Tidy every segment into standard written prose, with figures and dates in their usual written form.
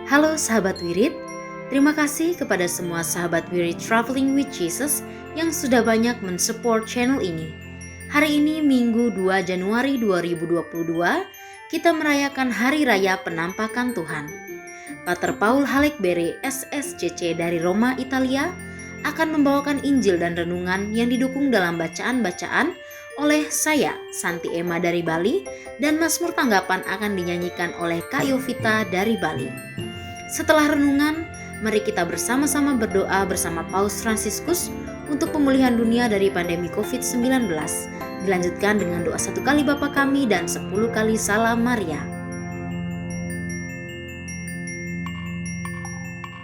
Halo sahabat Wirid, terima kasih kepada semua sahabat Wirid Traveling with Jesus yang sudah banyak mensupport channel ini. Hari ini Minggu 2 Januari 2022, kita merayakan Hari Raya Penampakan Tuhan. Pater Paul Halekbery SSCC dari Roma, Italia akan membawakan Injil dan renungan yang didukung dalam bacaan-bacaan oleh saya, Santi Emma dari Bali, dan Mazmur Tanggapan akan dinyanyikan oleh Kak Yovita dari Bali. Setelah renungan, mari kita bersama-sama berdoa bersama Paus Fransiskus untuk pemulihan dunia dari pandemi COVID-19. Dilanjutkan dengan doa 1 kali Bapa Kami dan 10 kali Salam Maria.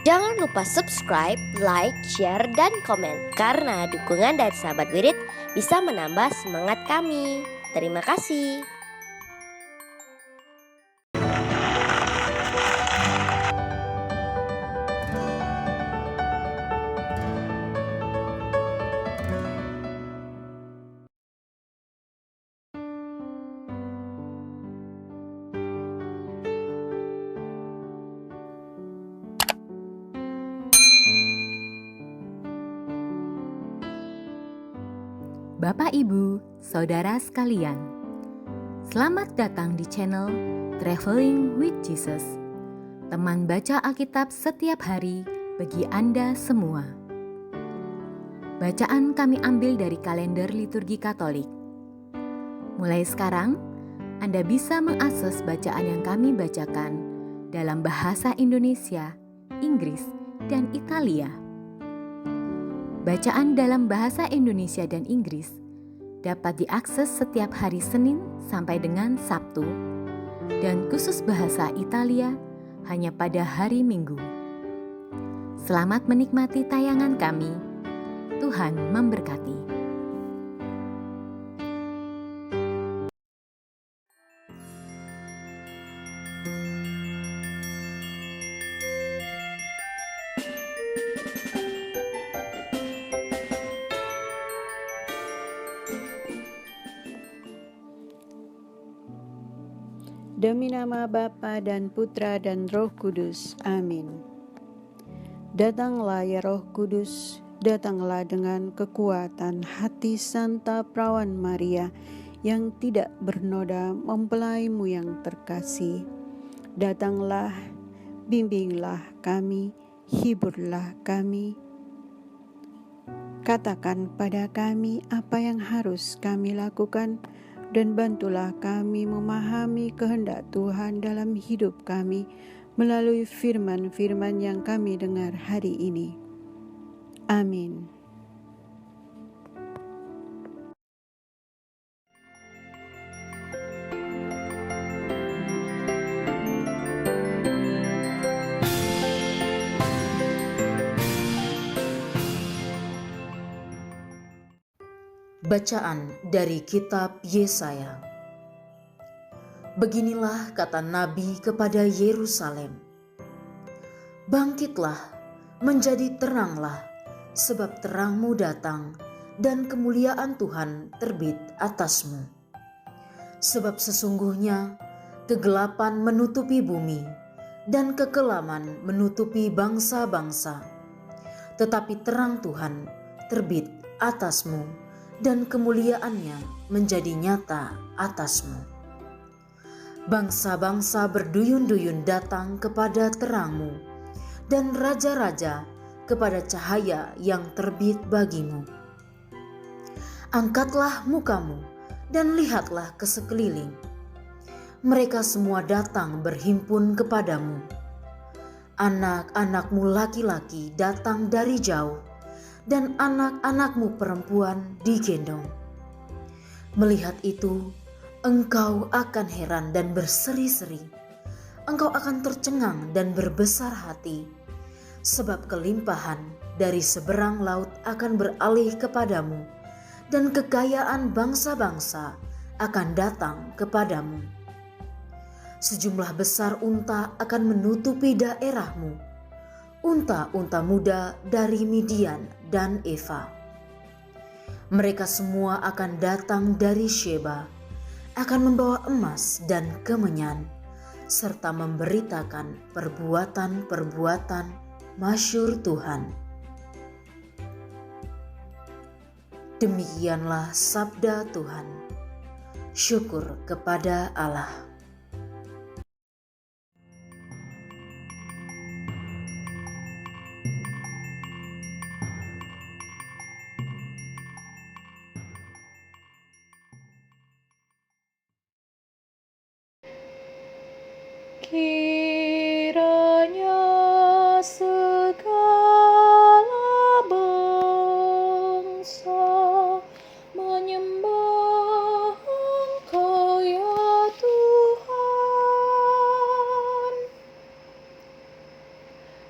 Jangan lupa subscribe, like, share, dan komen. Karena dukungan dari sahabat Wirid bisa menambah semangat kami. Terima kasih. Bapak, Ibu, Saudara sekalian, selamat datang di channel Traveling with Jesus, teman baca Alkitab setiap hari bagi Anda semua. Bacaan kami ambil dari kalender liturgi Katolik. Mulai sekarang, Anda bisa mengakses bacaan yang kami bacakan dalam bahasa Indonesia, Inggris, dan Italia. Bacaan dalam bahasa Indonesia dan Inggris dapat diakses setiap hari Senin sampai dengan Sabtu, dan khusus bahasa Italia hanya pada hari Minggu. Selamat menikmati tayangan kami. Tuhan memberkati. Demi nama Bapa dan Putra dan Roh Kudus. Amin. Datanglah ya Roh Kudus, datanglah dengan kekuatan hati Santa Perawan Maria yang tidak bernoda mempelaimu yang terkasih. Datanglah, bimbinglah kami, hiburlah kami. Katakan pada kami apa yang harus kami lakukan, dan bantulah kami memahami kehendak Tuhan dalam hidup kami melalui firman-firman yang kami dengar hari ini. Amin. Bacaan dari Kitab Yesaya. Beginilah kata Nabi kepada Yerusalem. Bangkitlah, menjadi teranglah, sebab terangmu datang dan kemuliaan Tuhan terbit atasmu. Sebab sesungguhnya kegelapan menutupi bumi dan kekelaman menutupi bangsa-bangsa. Tetapi terang Tuhan terbit atasmu, dan kemuliaannya menjadi nyata atasmu. Bangsa-bangsa berduyun-duyun datang kepada terangmu, dan raja-raja kepada cahaya yang terbit bagimu. Angkatlah mukamu dan lihatlah ke sekeliling. Mereka semua datang berhimpun kepadamu. Anak-anakmu laki-laki datang dari jauh, dan anak-anakmu perempuan digendong. Melihat itu, engkau akan heran dan berseri-seri. Engkau akan tercengang dan berbesar hati, sebab kelimpahan dari seberang laut akan beralih kepadamu, dan kekayaan bangsa-bangsa akan datang kepadamu. Sejumlah besar unta akan menutupi daerahmu, unta-unta muda dari Midian dan Eva. Mereka semua akan datang dari Sheba, akan membawa emas dan kemenyan, serta memberitakan perbuatan-perbuatan masyhur Tuhan. Demikianlah sabda Tuhan. Syukur kepada Allah. Kiranya segala bangsa menyembah Engkau ya Tuhan.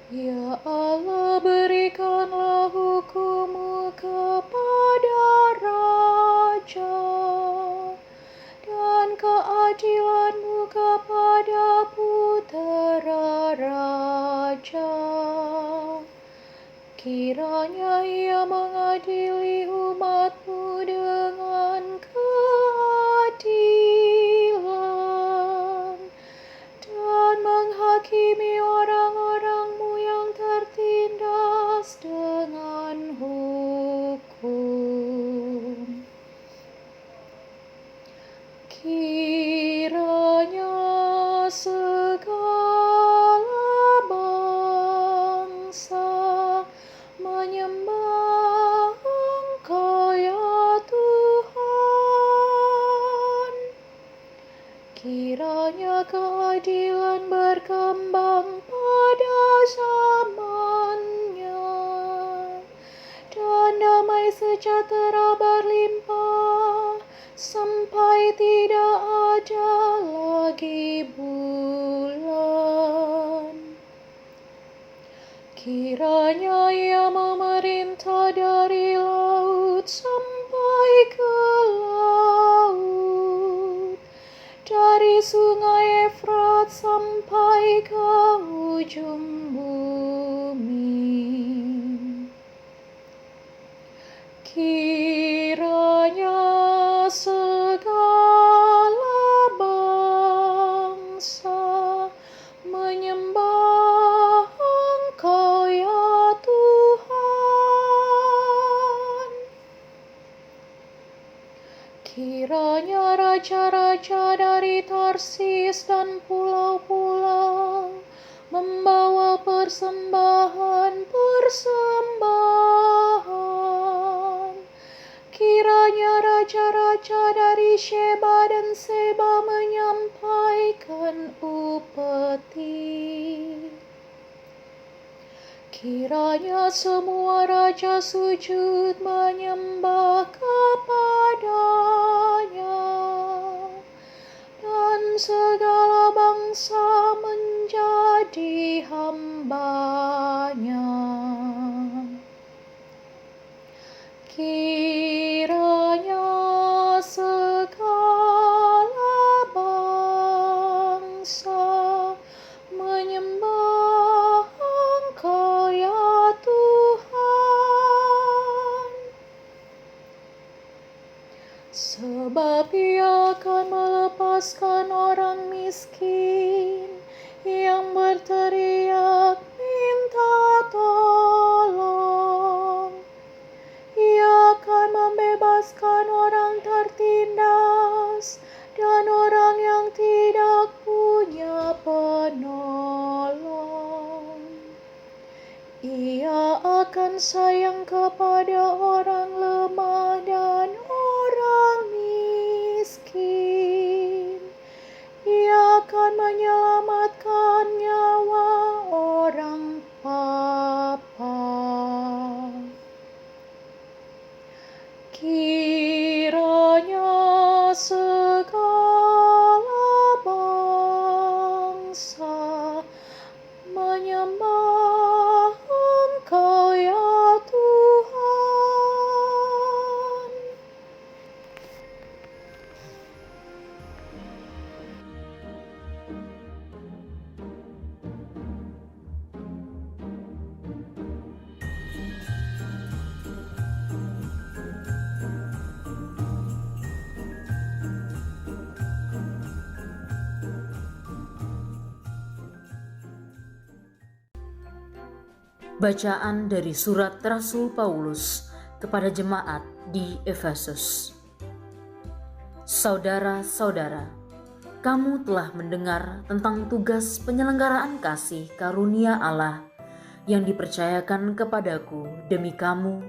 Ya Allah, berikanlah hukum-Mu kepada raja dan keadilan-Mu kepada putera raja. Kiranya ia mengadili umat-Mu dengan keadilan dan menghakimi orang-orang-Mu yang tertindas dengan hukum. Kiranya segala bangsa menyembah Engkau ya Tuhan. Kiranya keadilan berkembang pada zamannya dan damai sejahtera berlimpah sampai tidak ada lagi bulan. Kiranya ia memerintah dari laut sampai ke laut, dari sungai Efrat sampai ke ujung bumi. Kiranya segala bangsa menyembah Engkau ya Tuhan. Kiranya raja-raja dari Tarsis dan pulau-pulau membawa persembahan. Kiranya raja-raja dari Sheba dan Seba menyampaikan upeti. Kiranya semua raja sujud menyembah kepadanya, dan segala bangsa menjadi hamba-Nya. Kiranya segala bangsa menyembah Engkau ya Tuhan, sebab Ia akan melepaskan orang miskin yang berteriak minta tolong. Ia akan membebaskan orang tertindas dan orang yang tidak punya penolong. Ia akan sayang kepada orang lemah dan orang miskin. Ia akan menyelamatkan nyawa orang papa. Kiranya segala bangsa menyembah Engkau ya Tuhan. Bacaan dari surat Rasul Paulus kepada jemaat di Efesus. Saudara-saudara, kamu telah mendengar tentang tugas penyelenggaraan kasih karunia Allah yang dipercayakan kepadaku demi kamu,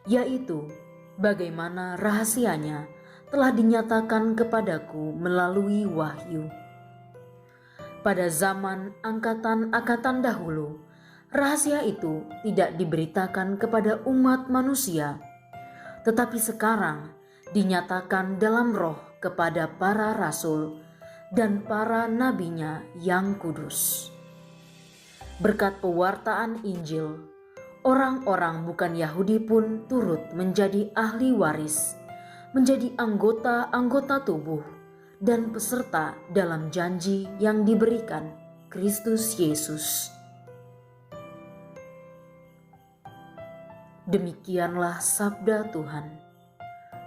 yaitu bagaimana rahasianya telah dinyatakan kepadaku melalui wahyu. Pada zaman angkatan-angkatan dahulu, rahasia itu tidak diberitakan kepada umat manusia, tetapi sekarang dinyatakan dalam roh kepada para rasul dan para nabinya yang kudus. Berkat pewartaan Injil, orang-orang bukan Yahudi pun turut menjadi ahli waris, menjadi anggota-anggota tubuh dan peserta dalam janji yang diberikan Kristus Yesus. Demikianlah sabda Tuhan.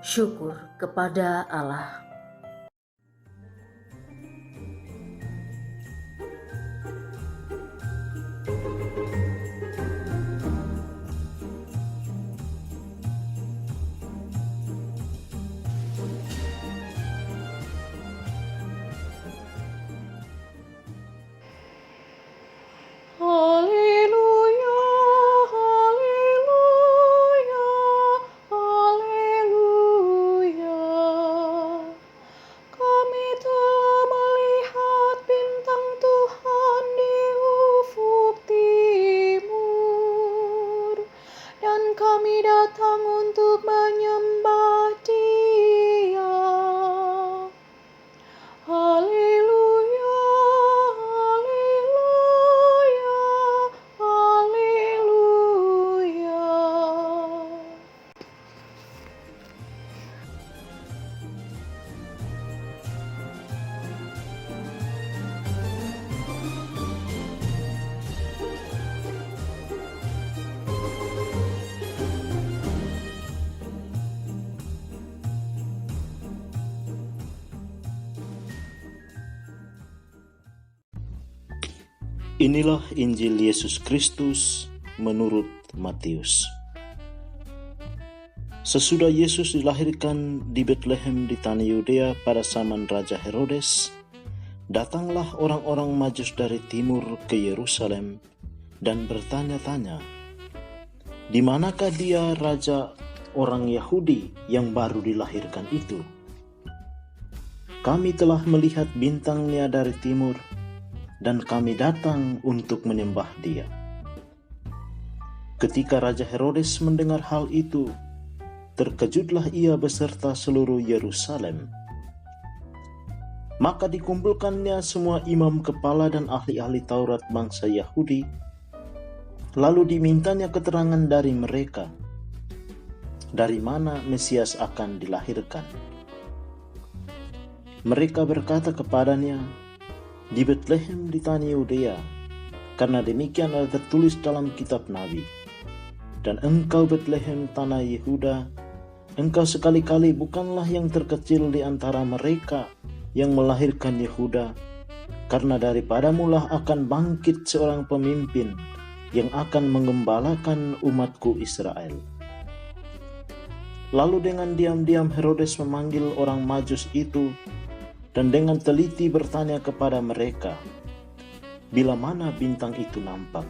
Syukur kepada Allah. Haleluya, haleluya, haleluya. Kami telah melihat bintang Tuhan di ufuk timur, dan kami datang untuk menyembah Dia. Haleluya, haleluya, haleluya. Inilah Injil Yesus Kristus menurut Matius. Sesudah Yesus dilahirkan di Betlehem di tanah Yudea pada zaman Raja Herodes, datanglah orang-orang Majus dari timur ke Yerusalem dan bertanya-tanya, "Di manakah dia raja orang Yahudi yang baru dilahirkan itu? Kami telah melihat bintangnya dari timur, dan kami datang untuk menyembah Dia." Ketika Raja Herodes mendengar hal itu, terkejutlah ia beserta seluruh Yerusalem. Maka dikumpulkannya semua imam kepala dan ahli-ahli Taurat bangsa Yahudi, lalu dimintanya keterangan dari mereka, dari mana Mesias akan dilahirkan. Mereka berkata kepadanya, "Di Betlehem di tanah Yudea, karena demikian ada tertulis dalam kitab Nabi. Dan engkau Betlehem tanah Yehuda, engkau sekali-kali bukanlah yang terkecil di antara mereka yang melahirkan Yehuda, karena daripadamulah akan bangkit seorang pemimpin yang akan menggembalakan umatku Israel." Lalu dengan diam-diam Herodes memanggil orang Majus itu dan dengan teliti bertanya kepada mereka, bila mana bintang itu nampak.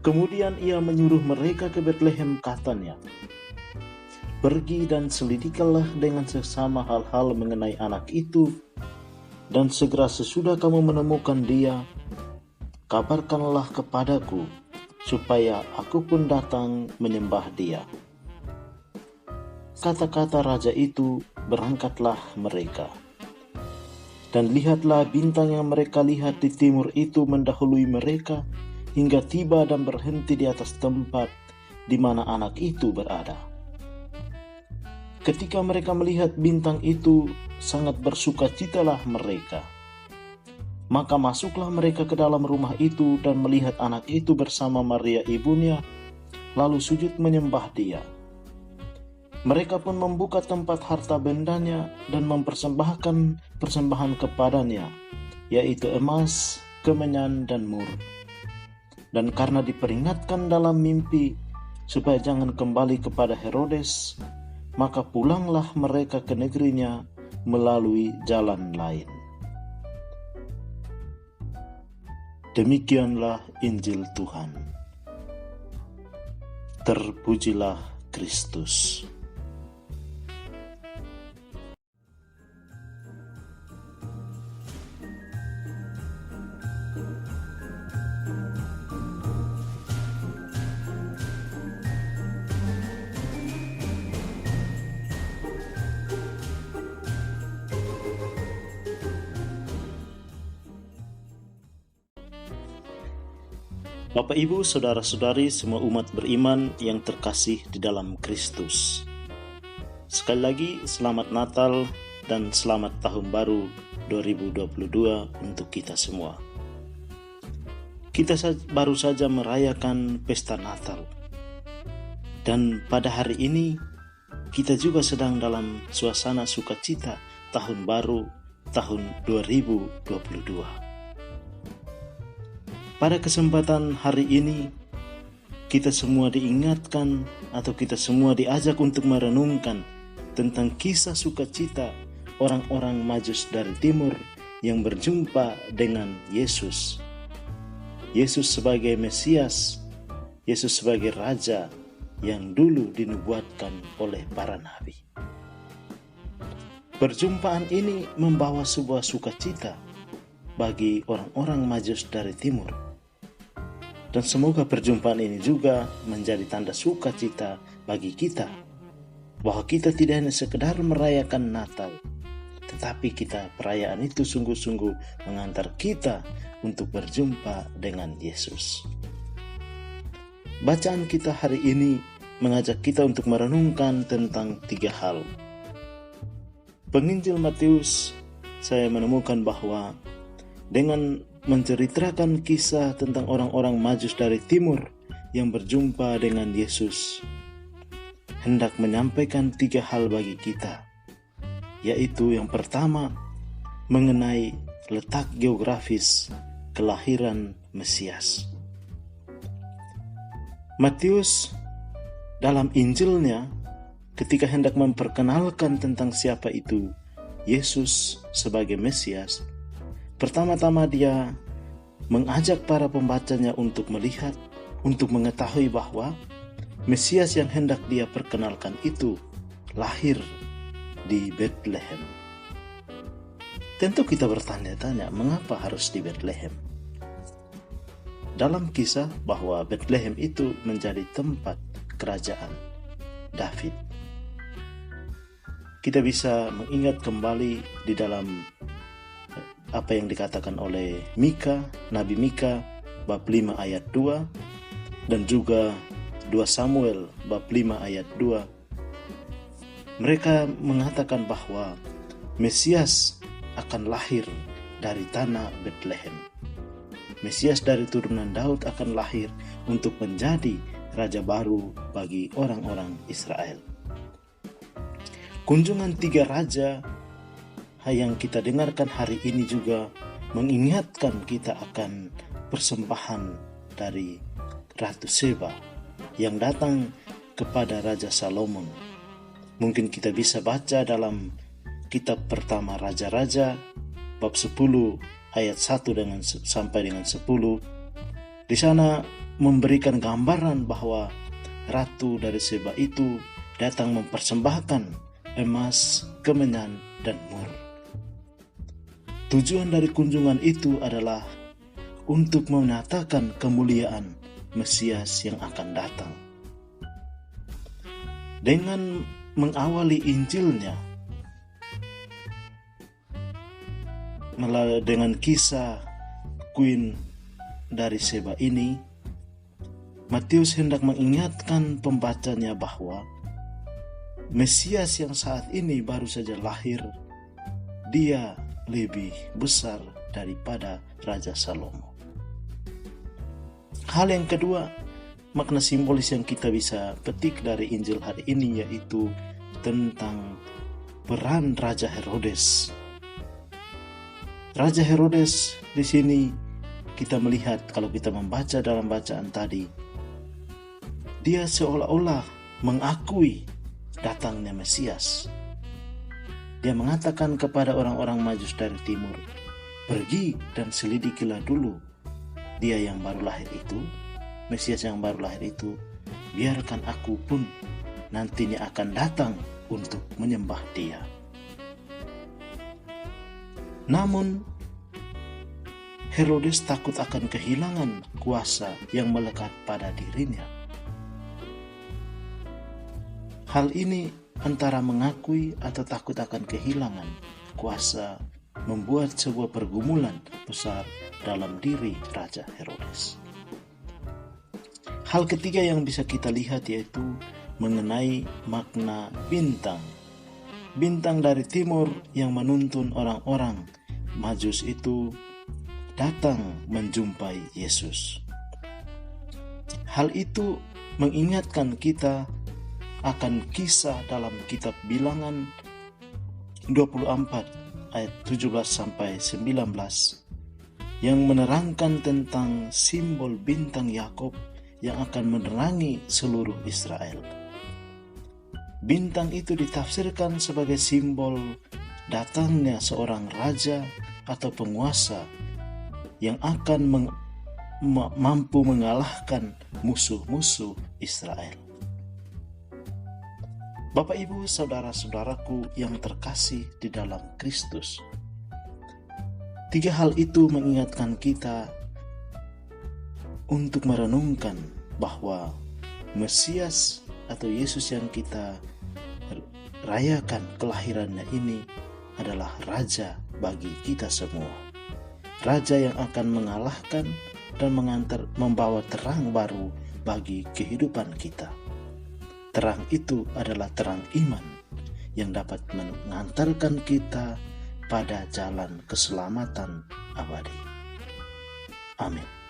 Kemudian ia menyuruh mereka ke Betlehem, katanya, "Pergi dan selidikanlah dengan seksama hal-hal mengenai anak itu, dan segera sesudah kamu menemukan dia, kabarkanlah kepadaku, supaya aku pun datang menyembah dia." Kata-kata raja itu, berangkatlah mereka. Dan lihatlah bintang yang mereka lihat di timur itu mendahului mereka hingga tiba dan berhenti di atas tempat di mana anak itu berada. Ketika mereka melihat bintang itu, sangat bersukacitalah mereka. Maka masuklah mereka ke dalam rumah itu dan melihat anak itu bersama Maria ibunya, lalu sujud menyembah Dia. Mereka pun membuka tempat harta bendanya dan mempersembahkan persembahan kepadanya, yaitu emas, kemenyan, dan mur. Dan karena diperingatkan dalam mimpi supaya jangan kembali kepada Herodes, maka pulanglah mereka ke negerinya melalui jalan lain. Demikianlah Injil Tuhan. Terpujilah Kristus. Bapak, Ibu, Saudara-saudari, semua umat beriman yang terkasih di dalam Kristus. Sekali lagi, selamat Natal dan selamat Tahun Baru 2022 untuk kita semua. Kita baru saja merayakan pesta Natal. Dan pada hari ini, kita juga sedang dalam suasana sukacita Tahun Baru tahun 2022. Pada kesempatan hari ini, kita semua diingatkan atau kita semua diajak untuk merenungkan tentang kisah sukacita orang-orang Majus dari timur yang berjumpa dengan Yesus. Yesus sebagai Mesias, Yesus sebagai Raja yang dulu dinubuatkan oleh para nabi. Perjumpaan ini membawa sebuah sukacita bagi orang-orang Majus dari timur. Dan semoga perjumpaan ini juga menjadi tanda sukacita bagi kita, bahwa kita tidak hanya sekedar merayakan Natal, tetapi perayaan itu sungguh-sungguh mengantar kita untuk berjumpa dengan Yesus. Bacaan kita hari ini mengajak kita untuk merenungkan tentang 3 hal. Penginjil Matius, saya menemukan bahwa dengan menceritakan kisah tentang orang-orang Majus dari timur yang berjumpa dengan Yesus, hendak menyampaikan 3 hal bagi kita, yaitu yang pertama mengenai letak geografis kelahiran Mesias. Matius dalam Injilnya ketika hendak memperkenalkan tentang siapa itu Yesus sebagai Mesias, pertama-tama dia mengajak para pembacanya untuk melihat, untuk mengetahui bahwa Mesias yang hendak dia perkenalkan itu lahir di Bethlehem. Tentu kita bertanya-tanya, mengapa harus di Bethlehem? Dalam kisah bahwa Bethlehem itu menjadi tempat kerajaan David. Kita bisa mengingat kembali di dalam apa yang dikatakan oleh Nabi Mika bab 5 ayat 2 dan juga 2 Samuel bab 5 ayat 2. Mereka mengatakan bahwa Mesias akan lahir dari tanah Bethlehem. Mesias dari turunan Daud akan lahir untuk menjadi raja baru bagi orang-orang Israel. Kunjungan 3 raja yang kita dengarkan hari ini juga mengingatkan kita akan persembahan dari Ratu Seba yang datang kepada Raja Salomon. Mungkin kita bisa baca dalam kitab pertama Raja-Raja bab 10 ayat 1 sampai dengan 10. Di sana memberikan gambaran bahwa Ratu dari Seba itu datang mempersembahkan emas, kemenyan, dan mur. Tujuan dari kunjungan itu adalah untuk menyatakan kemuliaan Mesias yang akan datang. Dengan mengawali Injilnya dengan kisah Queen dari Seba ini, Matius hendak mengingatkan pembacanya bahwa Mesias yang saat ini baru saja lahir, dia lebih besar daripada Raja Salomo. Hal yang kedua, makna simbolis yang kita bisa petik dari Injil hari ini yaitu tentang peran Raja Herodes. Raja Herodes di sini kita melihat kalau kita membaca dalam bacaan tadi, dia seolah-olah mengakui datangnya Mesias. Dia mengatakan kepada orang-orang Majus dari timur, pergi dan selidikilah dulu dia yang baru lahir itu, Mesias yang baru lahir itu, biarkan aku pun nantinya akan datang untuk menyembah dia. Namun Herodes takut akan kehilangan kuasa yang melekat pada dirinya. Hal ini antara mengakui atau takut akan kehilangan kuasa membuat sebuah pergumulan besar dalam diri Raja Herodes. Hal ketiga yang bisa kita lihat yaitu mengenai makna bintang. Bintang dari timur yang menuntun orang-orang Majus itu datang menjumpai Yesus. Hal itu mengingatkan kita akan kisah dalam kitab Bilangan 24 ayat 17 sampai 19 yang menerangkan tentang simbol bintang Yakub yang akan menerangi seluruh Israel. Bintang itu ditafsirkan sebagai simbol datangnya seorang raja atau penguasa yang akan mampu mengalahkan musuh-musuh Israel. Bapak, Ibu, saudara-saudaraku yang terkasih di dalam Kristus, tiga hal itu mengingatkan kita untuk merenungkan bahwa Mesias atau Yesus yang kita rayakan kelahirannya ini adalah Raja bagi kita semua. Raja yang akan mengalahkan dan membawa terang baru bagi kehidupan kita. Terang itu adalah terang iman yang dapat mengantarkan kita pada jalan keselamatan abadi. Amin.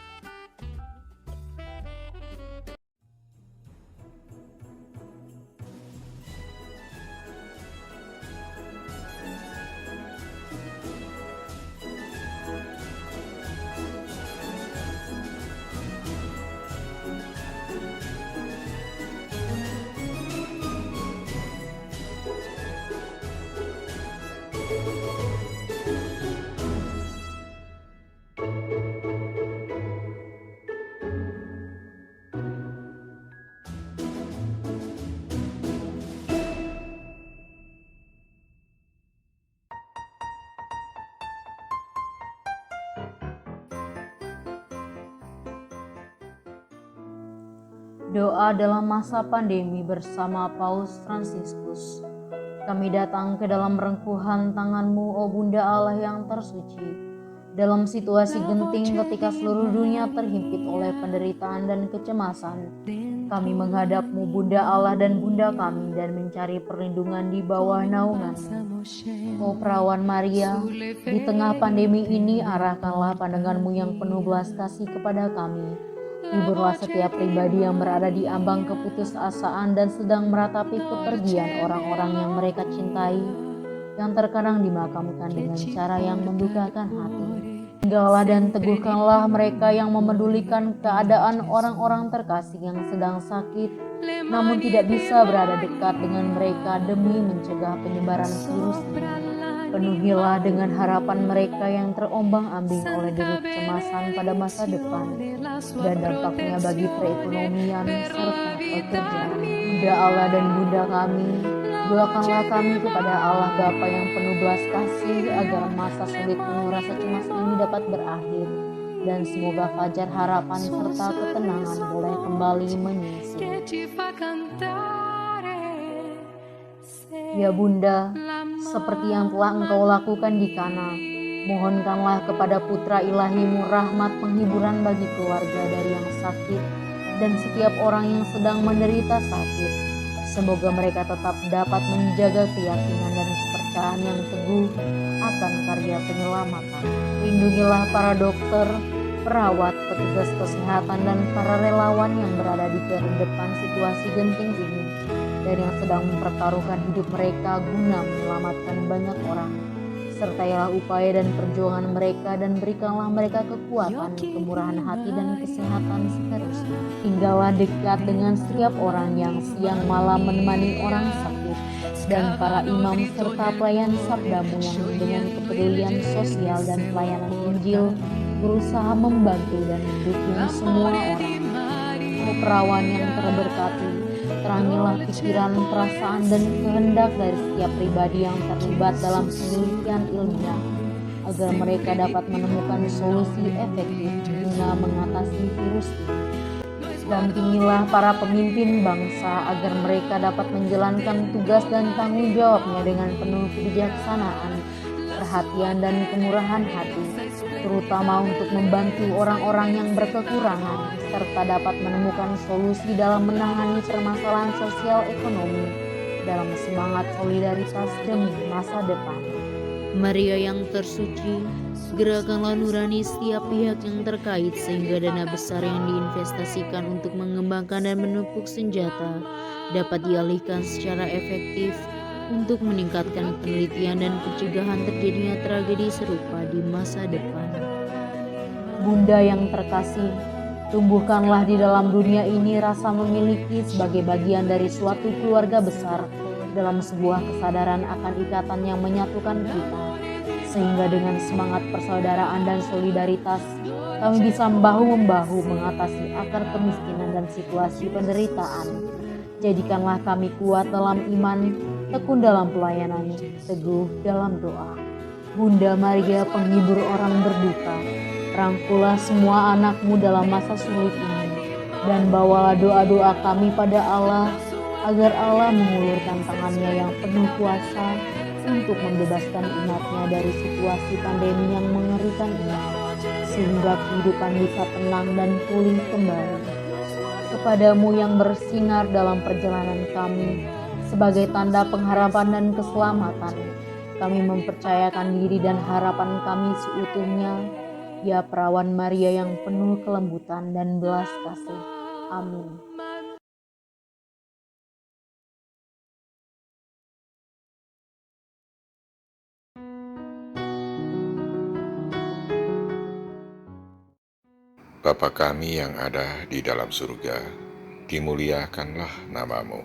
Doa dalam masa pandemi bersama Paus Fransiskus. Kami datang ke dalam rengkuhan tangan-Mu, O Bunda Allah yang tersuci. Dalam situasi genting ketika seluruh dunia terhimpit oleh penderitaan dan kecemasan, kami menghadap-Mu, Bunda Allah dan Bunda kami, dan mencari perlindungan di bawah naungan-Mu. O Perawan Maria, di tengah pandemi ini arahkanlah pandangan-Mu yang penuh belas kasih kepada kami. Hiburlah setiap pribadi yang berada di ambang keputusasaan dan sedang meratapi kepergian orang-orang yang mereka cintai, yang terkadang dimakamkan dengan cara yang mendukakan hati. Tinggallah dan teguhkanlah mereka yang memedulikan keadaan orang-orang terkasih yang sedang sakit, namun tidak bisa berada dekat dengan mereka demi mencegah penyebaran virus ini. Penuhilah dengan harapan mereka yang terombang-ambing oleh deru kecemasan pada masa depan dan dampaknya bagi perekonomian serta pekerjaan. Bunda Allah dan Bunda kami, doakanlah kami kepada Allah Bapa yang penuh belas kasih agar masa sulit penuh rasa cemas ini dapat berakhir dan semoga fajar harapan serta ketenangan boleh kembali menyisi. Ya Bunda, seperti yang telah Engkau lakukan di Kana, mohonkanlah kepada Putra Ilahi-Mu rahmat penghiburan bagi keluarga dari yang sakit dan setiap orang yang sedang menderita sakit. Semoga mereka tetap dapat menjaga keyakinan dan kepercayaan yang teguh akan karya penyelamatan. Lindungilah para dokter, perawat, petugas kesehatan, dan para relawan yang berada di depan situasi genting ini dan yang sedang mempertaruhkan hidup mereka guna menyelamatkan banyak orang. Sertailah upaya dan perjuangan mereka dan berikanlah mereka kekuatan, kemurahan hati dan kesehatan seterusnya. Tinggallah dekat dengan setiap orang yang siang malam menemani orang sakit dan para imam serta pelayan sabdamu yang dengan kepedulian sosial dan pelayanan Injil berusaha membantu dan mendukung semua orang. Oh perawan yang terberkati, terangilah pikiran, perasaan, dan kehendak dari setiap pribadi yang terlibat dalam penelitian ilmiah, agar mereka dapat menemukan solusi efektif guna mengatasi virus ini. Dampingilah para pemimpin bangsa agar mereka dapat menjalankan tugas dan tanggung jawabnya dengan penuh kebijaksanaan, perhatian, dan kemurahan hati, terutama untuk membantu orang-orang yang berkekurangan, serta dapat menemukan solusi dalam menangani permasalahan sosial ekonomi dalam semangat solidaritas demi masa depan. Maria yang tersuci, gerakanlah nurani setiap pihak yang terkait sehingga dana besar yang diinvestasikan untuk mengembangkan dan menepuk senjata dapat dialihkan secara efektif untuk meningkatkan penelitian dan pencegahan terjadinya tragedi serupa di masa depan. Bunda yang terkasih, tumbuhkanlah di dalam dunia ini rasa memiliki sebagai bagian dari suatu keluarga besar dalam sebuah kesadaran akan ikatan yang menyatukan kita, sehingga dengan semangat persaudaraan dan solidaritas kami bisa bahu-membahu mengatasi akar kemiskinan dan situasi penderitaan. Jadikanlah kami kuat dalam iman, tekun dalam pelayanan, teguh dalam doa. Bunda Maria, penghibur orang berduka, rangkulah semua anakmu dalam masa sulit ini, dan bawalah doa-doa kami pada Allah, agar Allah mengulurkan tangannya yang penuh kuasa untuk membebaskan umatnya dari situasi pandemi yang mengerikan ini, sehingga kehidupan bisa tenang dan pulih kembali. Kepadamu yang bersinar dalam perjalanan kami, sebagai tanda pengharapan dan keselamatan, kami mempercayakan diri dan harapan kami seutuhnya, ya perawan Maria yang penuh kelembutan dan belas kasih. Amin. Bapa kami yang ada di dalam surga, dimuliakanlah namamu.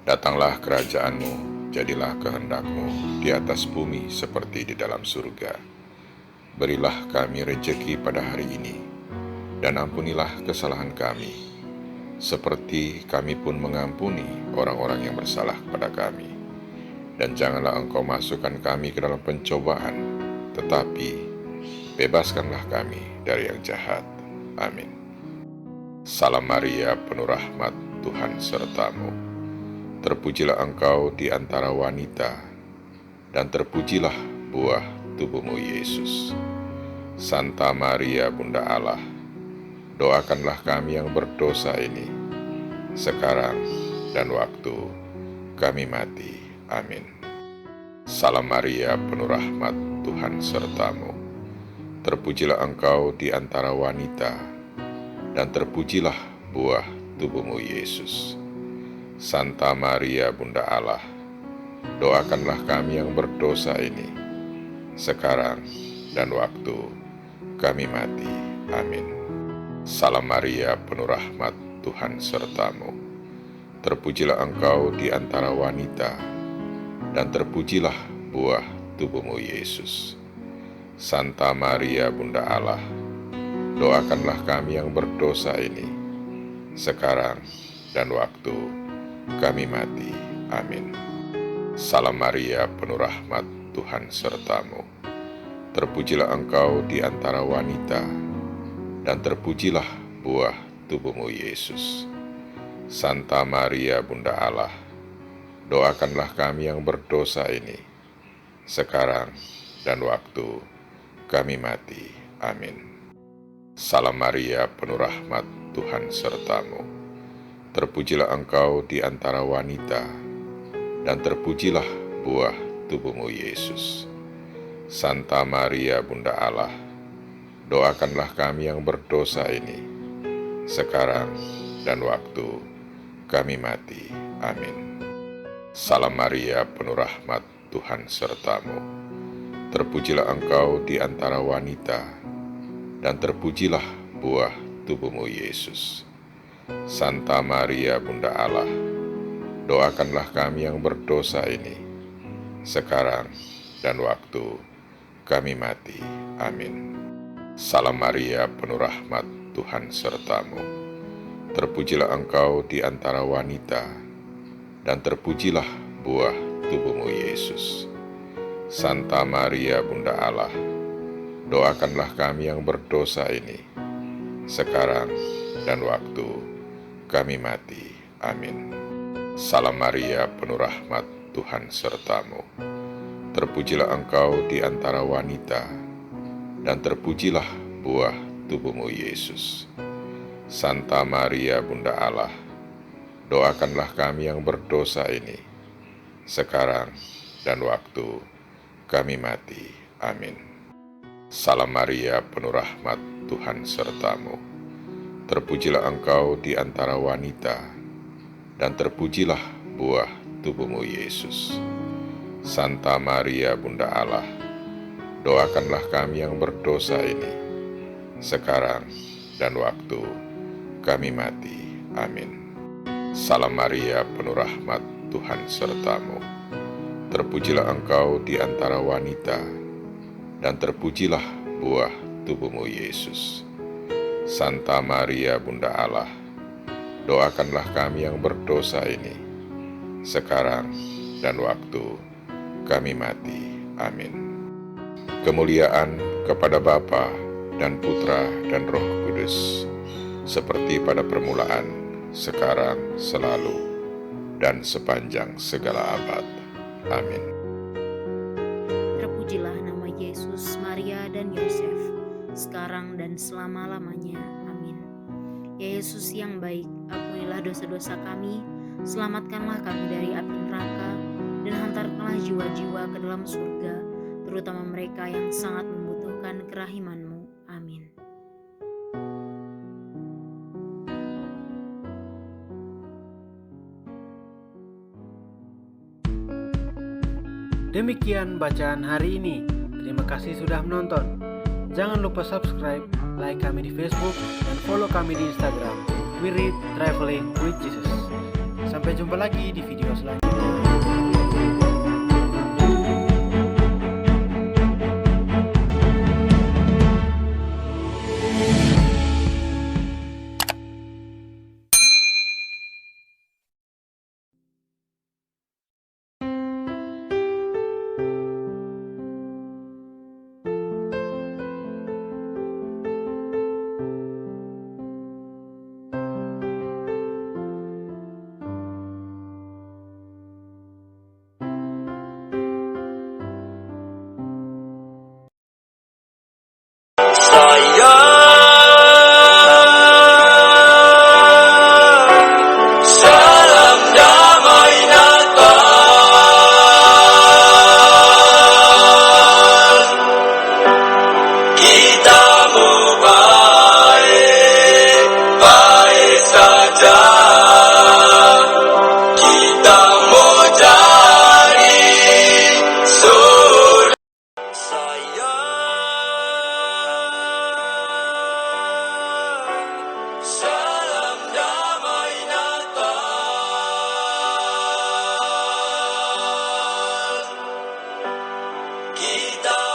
Datanglah kerajaanmu, jadilah kehendakmu di atas bumi seperti di dalam surga. Berilah kami rejeki pada hari ini, dan ampunilah kesalahan kami, seperti kami pun mengampuni orang-orang yang bersalah kepada kami. Dan janganlah Engkau masukkan kami ke dalam pencobaan, tetapi bebaskanlah kami dari yang jahat. Amin. Salam Maria, penuh rahmat, Tuhan sertamu. Terpujilah engkau di antara wanita, dan terpujilah buah tubuhmu Yesus. Santa Maria, Bunda Allah, doakanlah kami yang berdosa ini, sekarang dan waktu kami mati. Amin. Salam Maria, penuh rahmat, Tuhan sertamu. Terpujilah engkau di antara wanita, dan terpujilah buah tubuhmu Yesus. Santa Maria, Bunda Allah, doakanlah kami yang berdosa ini, sekarang dan waktu kami mati. Amin. Salam Maria, penuh rahmat, Tuhan sertamu. Terpujilah engkau di antara wanita, dan terpujilah buah tubuhmu Yesus. Santa Maria, Bunda Allah, doakanlah kami yang berdosa ini, sekarang dan waktu kami mati. Amin. Salam Maria, penuh rahmat, Tuhan sertamu. Terpujilah engkau di antara wanita, dan terpujilah buah tubuhmu Yesus. Santa Maria, Bunda Allah, doakanlah kami yang berdosa ini, sekarang dan waktu kami mati. Amin. Salam Maria, penuh rahmat, Tuhan sertamu. Terpujilah engkau di antara wanita, dan terpujilah buah tubuhmu Yesus. Santa Maria, Bunda Allah, doakanlah kami yang berdosa ini, sekarang dan waktu kami mati. Amin. Salam Maria, penuh rahmat, Tuhan sertamu. Terpujilah engkau di antara wanita, dan terpujilah buah tubuhmu Yesus. Santa Maria Bunda Allah, doakanlah kami yang berdosa ini, sekarang dan waktu kami mati. Amin. Salam Maria, penuh rahmat, Tuhan sertamu. Terpujilah engkau di antara wanita, dan terpujilah buah tubuhmu Yesus. Santa Maria Bunda Allah, doakanlah kami yang berdosa ini, sekarang dan waktu kami mati. Amin. Salam Maria, penuh rahmat, Tuhan sertamu. Terpujilah engkau di antara wanita, dan terpujilah buah tubuhmu Yesus. Santa Maria Bunda Allah, doakanlah kami yang berdosa ini, sekarang dan waktu kami mati. Amin. Salam Maria, penuh rahmat, Tuhan sertamu. Terpujilah engkau di antara wanita, dan terpujilah buah tubuhmu Yesus. Santa Maria Bunda Allah, doakanlah kami yang berdosa ini, sekarang dan waktu kami mati. Amin. Salam Maria, penuh rahmat, Tuhan sertamu. Terpujilah engkau di antara wanita, dan terpujilah buah tubuhmu Yesus. Santa Maria Bunda Allah, doakanlah kami yang berdosa ini, sekarang dan waktu kami mati. Amin. Kemuliaan kepada Bapa dan Putra dan Roh Kudus, seperti pada permulaan, sekarang, selalu, dan sepanjang segala abad. Amin. Terpujilah nama Yesus, Maria, dan Yosef, sekarang dan selama-lamanya. Amin. Ya Yesus yang baik, ampunilah dosa-dosa kami, selamatkanlah kami dari api neraka, dan hantarkanlah jiwa-jiwa ke dalam surga, terutama mereka yang sangat membutuhkan kerahiman-Mu. Amin. Demikian bacaan hari ini. Terima kasih sudah menonton. Jangan lupa subscribe, like kami di Facebook, dan follow kami di Instagram. We Read Traveling with Jesus. Sampai jumpa lagi di video selanjutnya. Kita